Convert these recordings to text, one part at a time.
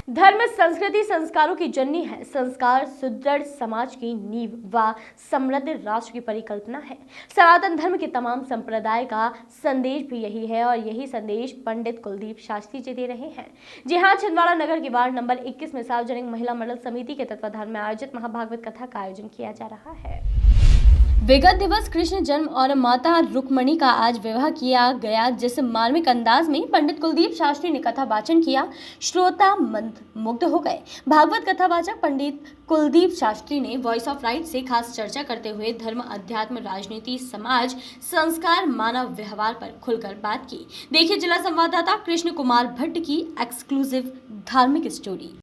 धर्म संस्कृति संस्कारों की जननी है। संस्कार सुदृढ़ समाज की नींव व समृद्ध राष्ट्र की परिकल्पना है। सनातन धर्म के तमाम संप्रदाय का संदेश भी यही है और यही संदेश पंडित कुलदीप शास्त्री जी दे रहे हैं। जी हां, छिंदवाड़ा नगर की वार्ड नंबर 21 में सार्वजनिक महिला मंडल समिति के तत्वाधान में आयोजित महाभागवत कथा का आयोजन किया जा रहा है। विगत दिवस कृष्ण जन्म और माता रुक्मणी का आज विवाह किया गया, जिस मार्मिक अंदाज में पंडित कुलदीप शास्त्री ने कथा वाचन किया, श्रोता मंत्रमुग्ध हो गए। भागवत कथावाचक पंडित कुलदीप शास्त्री ने वॉइस ऑफ राइट से खास चर्चा करते हुए धर्म, अध्यात्म, राजनीति, समाज, संस्कार, मानव व्यवहार पर खुलकर बात की। देखिए जिला संवाददाता कृष्ण कुमार भट्ट की एक्सक्लूसिव धार्मिक स्टोरी।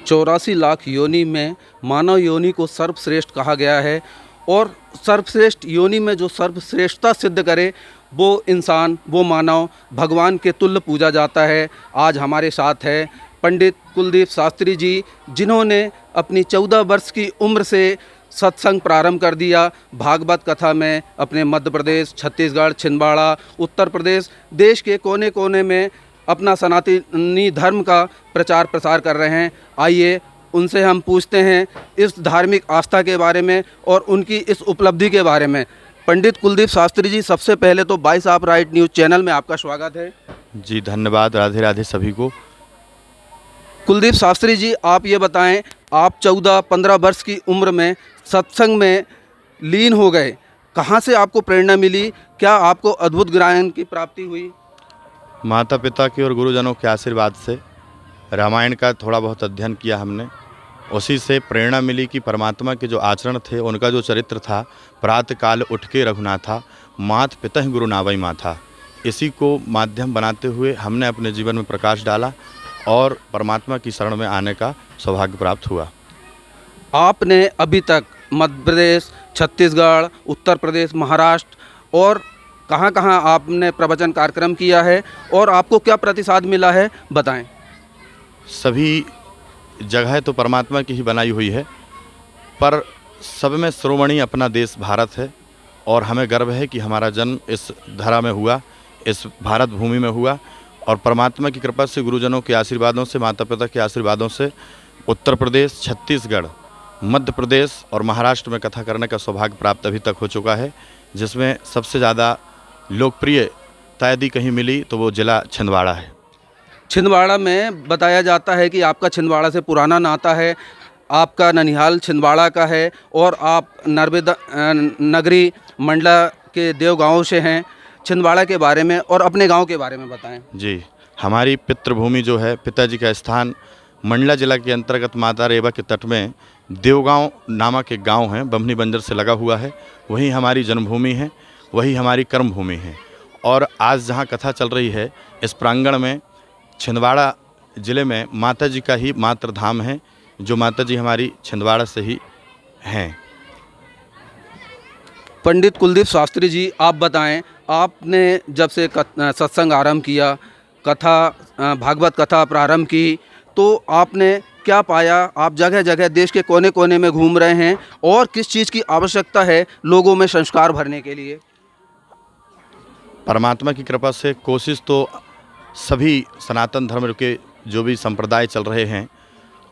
चौरासी लाख योनि में मानव योनि को सर्वश्रेष्ठ कहा गया है और सर्वश्रेष्ठ योनि में जो सर्वश्रेष्ठता सिद्ध करे वो इंसान, वो मानव भगवान के तुल्य पूजा जाता है। आज हमारे साथ है पंडित कुलदीप शास्त्री जी, जिन्होंने अपनी 14 वर्ष की उम्र से सत्संग प्रारंभ कर दिया। भागवत कथा में अपने मध्य प्रदेश, छत्तीसगढ़, छिंदवाड़ा, उत्तर प्रदेश, देश के कोने कोने में अपना सनातनी धर्म का प्रचार प्रसार कर रहे हैं। आइए उनसे हम पूछते हैं इस धार्मिक आस्था के बारे में और उनकी इस उपलब्धि के बारे में। पंडित कुलदीप शास्त्री जी, सबसे पहले तो voice of right news channel में आपका स्वागत है। जी धन्यवाद, राधे राधे सभी को। कुलदीप शास्त्री जी, आप ये बताएं, आप 14-15 वर्ष की उम्र में सत्संग में लीन हो गए, कहाँ से आपको प्रेरणा मिली? क्या आपको अद्भुत ज्ञान की प्राप्ति हुई? माता पिता के और गुरुजनों के आशीर्वाद से रामायण का थोड़ा बहुत अध्ययन किया हमने। उसी से प्रेरणा मिली कि परमात्मा के जो आचरण थे, उनका जो चरित्र था, प्रातः काल उठ के रघुनाथा, मात पितः गुरु नावई माथा, इसी को माध्यम बनाते हुए हमने अपने जीवन में प्रकाश डाला और परमात्मा की शरण में आने का सौभाग्य प्राप्त हुआ। आपने अभी तक मध्य प्रदेश, छत्तीसगढ़, उत्तर प्रदेश, महाराष्ट्र और कहाँ कहाँ आपने प्रवचन कार्यक्रम किया है और आपको क्या प्रतिसाद मिला है, बताएं। सभी जगह तो परमात्मा की ही बनाई हुई है, पर सब में शिरोमणि अपना देश भारत है और हमें गर्व है कि हमारा जन्म इस धरा में हुआ, इस भारत भूमि में हुआ और परमात्मा की कृपा से, गुरुजनों के आशीर्वादों से, माता पिता के आशीर्वादों से उत्तर प्रदेश, छत्तीसगढ़, मध्य प्रदेश और महाराष्ट्र में कथा करने का सौभाग्य प्राप्त अभी तक हो चुका है, जिसमें सबसे ज़्यादा लोकप्रियता यदि कहीं मिली तो वो जिला छिंदवाड़ा है। छिंदवाड़ा में बताया जाता है कि आपका छिंदवाड़ा से पुराना नाता है, आपका ननिहाल छिंदवाड़ा का है और आप नर्मदा नगरी मंडला के देव गाँव से हैं। छिंदवाड़ा के बारे में और अपने गांव के बारे में बताएं। जी, हमारी पितृभूमि जो है, पिताजी का स्थान मंडला जिला के अंतर्गत माता रेवा के तट में देवगांव नामक एक गांव है, बमनी बंजर से लगा हुआ है। वही हमारी जन्मभूमि है, वही हमारी कर्मभूमि है। और आज जहां कथा चल रही है, इस प्रांगण में छिंदवाड़ा ज़िले में माता जी का ही मात्र धाम है, जो माता जी हमारी छिंदवाड़ा से ही हैं। पंडित कुलदीप शास्त्री जी, आप बताएं, आपने जब से सत्संग आरंभ किया, कथा भागवत कथा प्रारंभ की, तो आपने क्या पाया? आप जगह जगह देश के कोने कोने में घूम रहे हैं और किस चीज़ की आवश्यकता है लोगों में संस्कार भरने के लिए? परमात्मा की कृपा से कोशिश तो सभी सनातन धर्म के जो भी संप्रदाय चल रहे हैं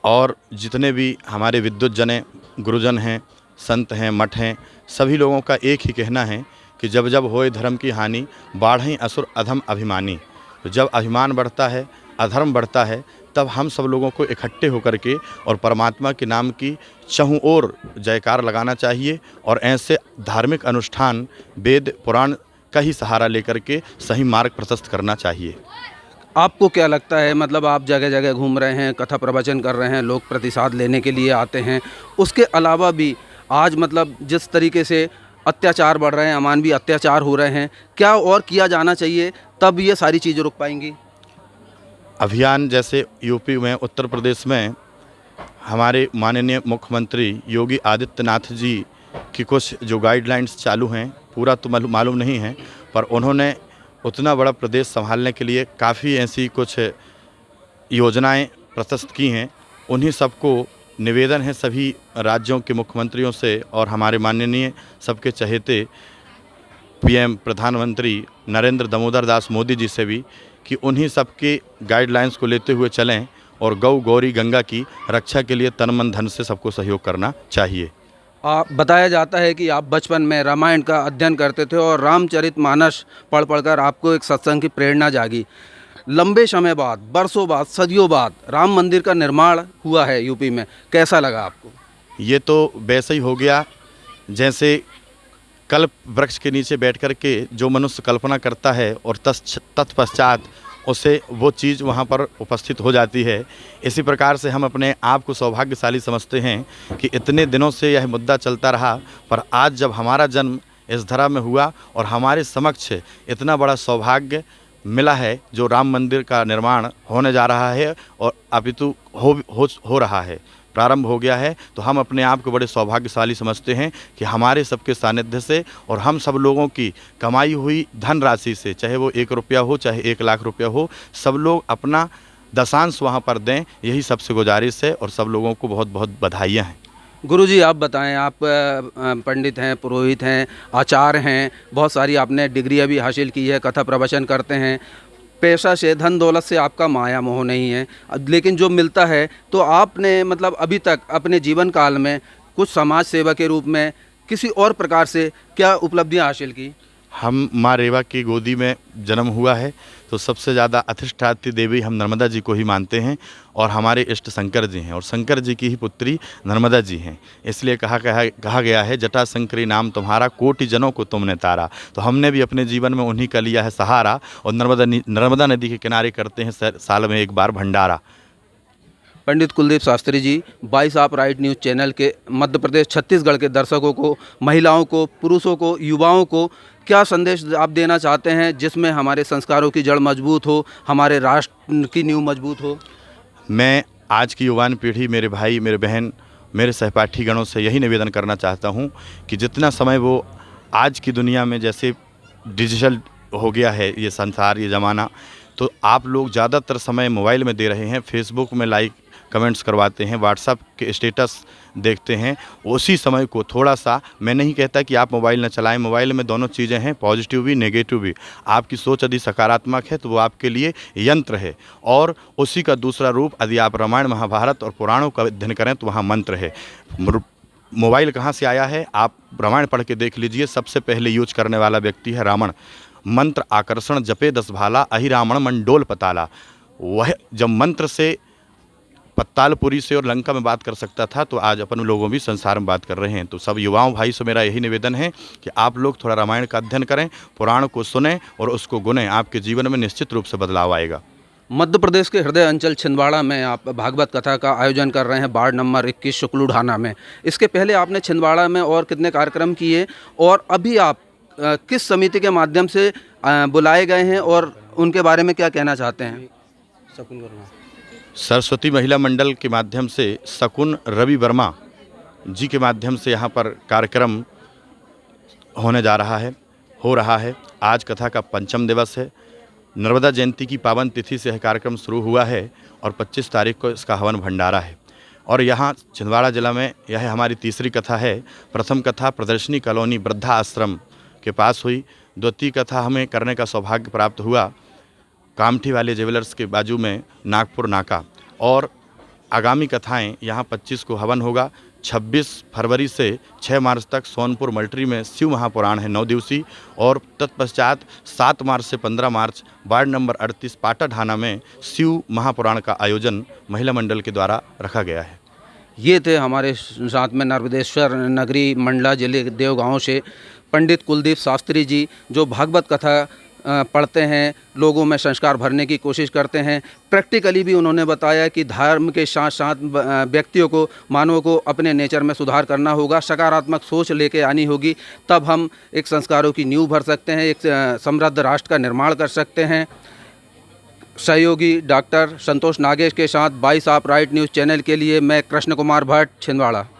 और जितने भी हमारे विद्वत जन हैं, गुरुजन हैं, संत हैं, मठ हैं, सभी लोगों का एक ही कहना है कि जब जब होए धर्म की हानि, बाढ़ें असुर अधम अभिमानी। तो जब अभिमान बढ़ता है, अधर्म बढ़ता है, तब हम सब लोगों को इकट्ठे होकर के और परमात्मा के नाम की चहुं ओर जयकार लगाना चाहिए और ऐसे धार्मिक अनुष्ठान वेद पुराण का ही सहारा लेकर के सही मार्ग प्रशस्त करना चाहिए। आपको क्या लगता है, मतलब आप जगह जगह घूम रहे हैं, कथा प्रवचन कर रहे हैं, लोग प्रतिसाद लेने के लिए आते हैं, उसके अलावा भी आज मतलब जिस तरीके से अत्याचार बढ़ रहे हैं, अमानवीय अत्याचार हो रहे हैं, क्या और किया जाना चाहिए तब ये सारी चीज़ें रुक पाएंगी? अभियान जैसे यूपी में, उत्तर प्रदेश में हमारे माननीय मुख्यमंत्री योगी आदित्यनाथ जी की कुछ जो गाइडलाइंस चालू हैं, पूरा तो मालूम नहीं है, पर उन्होंने उतना बड़ा प्रदेश संभालने के लिए काफ़ी ऐसी कुछ योजनाएं प्रशस्त की हैं। उन्हीं सबको निवेदन है सभी राज्यों के मुख्यमंत्रियों से और हमारे माननीय सबके चहेते पीएम प्रधानमंत्री नरेंद्र दामोदर दास मोदी जी से भी कि उन्हीं सबके गाइडलाइंस को लेते हुए चलें और गौ गौरी गंगा की रक्षा के लिए तन मन धन से सबको सहयोग करना चाहिए। आप बताया जाता है कि आप बचपन में रामायण का अध्ययन करते थे और रामचरितमानस पढ़ पढ़कर आपको एक सत्संग की प्रेरणा जागी। लंबे समय बाद, वर्षों बाद, सदियों बाद राम मंदिर का निर्माण हुआ है यूपी में, कैसा लगा आपको? ये तो वैसे ही हो गया जैसे कल्प वृक्ष के नीचे बैठ कर के जो मनुष्य कल्पना करता है और तत्पश्चात उसे वो चीज़ वहाँ पर उपस्थित हो जाती है। इसी प्रकार से हम अपने आप को सौभाग्यशाली समझते हैं कि इतने दिनों से यह मुद्दा चलता रहा, पर आज जब हमारा जन्म इस धरा में हुआ और हमारे समक्ष इतना बड़ा सौभाग्य मिला है, जो राम मंदिर का निर्माण होने जा रहा है और अपितु हो रहा है, प्रारंभ हो गया है, तो हम अपने आप को बड़े सौभाग्यशाली समझते हैं कि हमारे सबके सानिध्य से और हम सब लोगों की कमाई हुई धनराशि से, चाहे वो 1 रुपया हो, चाहे 1 लाख रुपया हो, सब लोग अपना दशांश वहाँ पर दें, यही सबसे गुजारिश है और सब लोगों को बहुत बहुत बधाइयाँ हैं। गुरुजी आप बताएं, आप पंडित हैं, पुरोहित हैं, आचार्य हैं, बहुत सारी आपने डिग्रियां भी हासिल की है, कथा प्रवचन करते हैं, पैसा से, धन दौलत से आपका माया मोह नहीं है, लेकिन जो मिलता है तो आपने मतलब अभी तक अपने जीवन काल में कुछ समाज सेवा के रूप में किसी और प्रकार से क्या उपलब्धियां हासिल की? हम माँ रेवा की गोदी में जन्म हुआ है, तो सबसे ज़्यादा अधिष्ठात्री देवी हम नर्मदा जी को ही मानते हैं और हमारे इष्ट शंकर जी हैं और शंकर जी की ही पुत्री नर्मदा जी हैं। इसलिए कहा गया है, जटा शंकरी नाम तुम्हारा, कोटि जनों को तुमने तारा। तो हमने भी अपने जीवन में उन्हीं का लिया है सहारा और नर्मदा नदी के किनारे करते हैं साल में एक बार भंडारा। पंडित कुलदीप शास्त्री जी, 22 आप राइट न्यूज़ चैनल के मध्य प्रदेश छत्तीसगढ़ के दर्शकों को, महिलाओं को, पुरुषों को, युवाओं को क्या संदेश आप देना चाहते हैं जिसमें हमारे संस्कारों की जड़ मजबूत हो, हमारे राष्ट्र की नींव मजबूत हो? मैं आज की युवान पीढ़ी, मेरे भाई, मेरे बहन, मेरे सहपाठी गणों से यही निवेदन करना चाहता हूँ कि जितना समय वो आज की दुनिया में जैसे डिजिटल हो गया है ये संसार, ये ज़माना, तो आप लोग ज़्यादातर समय मोबाइल में दे रहे हैं, फेसबुक में लाइक कमेंट्स करवाते हैं, व्हाट्सएप के स्टेटस देखते हैं। उसी समय को थोड़ा सा, मैं नहीं कहता कि आप मोबाइल न चलाएं, मोबाइल में दोनों चीज़ें हैं, पॉजिटिव भी नेगेटिव भी। आपकी सोच यदि सकारात्मक है तो वो आपके लिए यंत्र है, और उसी का दूसरा रूप यदि आप रामायण महाभारत और पुराणों का अध्ययन करें तो वहाँ मंत्र है। मोबाइल कहाँ से आया है, आप रामायण पढ़ के देख लीजिए। सबसे पहले यूज करने वाला व्यक्ति है रावण। मंत्र आकर्षण जपे 10 भाला, अहि रावण मंडोल पताला। वह जब मंत्र से पत्तालपुरी से और लंका में बात कर सकता था, तो आज अपन लोगों भी संसार में बात कर रहे हैं। तो सब युवाओं भाई से मेरा यही निवेदन है कि आप लोग थोड़ा रामायण का अध्ययन करें, पुराण को सुनें और उसको गुनें, आपके जीवन में निश्चित रूप से बदलाव आएगा। मध्य प्रदेश के हृदय अंचल छिंदवाड़ा में आप भागवत कथा का आयोजन कर रहे हैं, वार्ड नंबर 21 शुक्लूढ़ाना में। इसके पहले आपने छिंदवाड़ा में और कितने कार्यक्रम किए, और अभी आप किस समिति के माध्यम से बुलाए गए हैं और उनके बारे में क्या कहना चाहते हैं? सरस्वती महिला मंडल के माध्यम से शकुन रवि वर्मा जी के माध्यम से यहाँ पर कार्यक्रम होने जा रहा है, हो रहा है। आज कथा का 5म दिवस है। नर्मदा जयंती की पावन तिथि से यह कार्यक्रम शुरू हुआ है और 25 तारीख को इसका हवन भंडारा है। और यहाँ छिंदवाड़ा जिला में यह हमारी तीसरी कथा है। प्रथम कथा प्रदर्शनी कॉलोनी वृद्धा आश्रम के पास हुई। द्वितीय कथा हमें करने का सौभाग्य प्राप्त हुआ कामठी वाले ज्वेलर्स के बाजू में नागपुर नाका। और आगामी कथाएं यहाँ 25 को हवन होगा। 26 फरवरी से 6 मार्च तक सोनपुर मल्ट्री में शिव महापुराण है 9 दिवसीय, और तत्पश्चात 7 मार्च से 15 मार्च वार्ड नंबर 38 पाटा ढाना में शिव महापुराण का आयोजन महिला मंडल के द्वारा रखा गया है। ये थे हमारे साथ में नर्मदेश्वर नगरी मंडला जिले देवगांव से पंडित कुलदीप शास्त्री जी, जो भागवत कथा पढ़ते हैं, लोगों में संस्कार भरने की कोशिश करते हैं। प्रैक्टिकली भी उन्होंने बताया कि धर्म के साथ साथ व्यक्तियों को, मानवों को अपने नेचर में सुधार करना होगा, सकारात्मक सोच लेके आनी होगी, तब हम एक संस्कारों की नींव भर सकते हैं, एक समृद्ध राष्ट्र का निर्माण कर सकते हैं। सहयोगी डॉक्टर संतोष नागेश के साथ 22 आप राइट न्यूज़ चैनल के लिए मैं कृष्ण कुमार भट्ट, छिंदवाड़ा।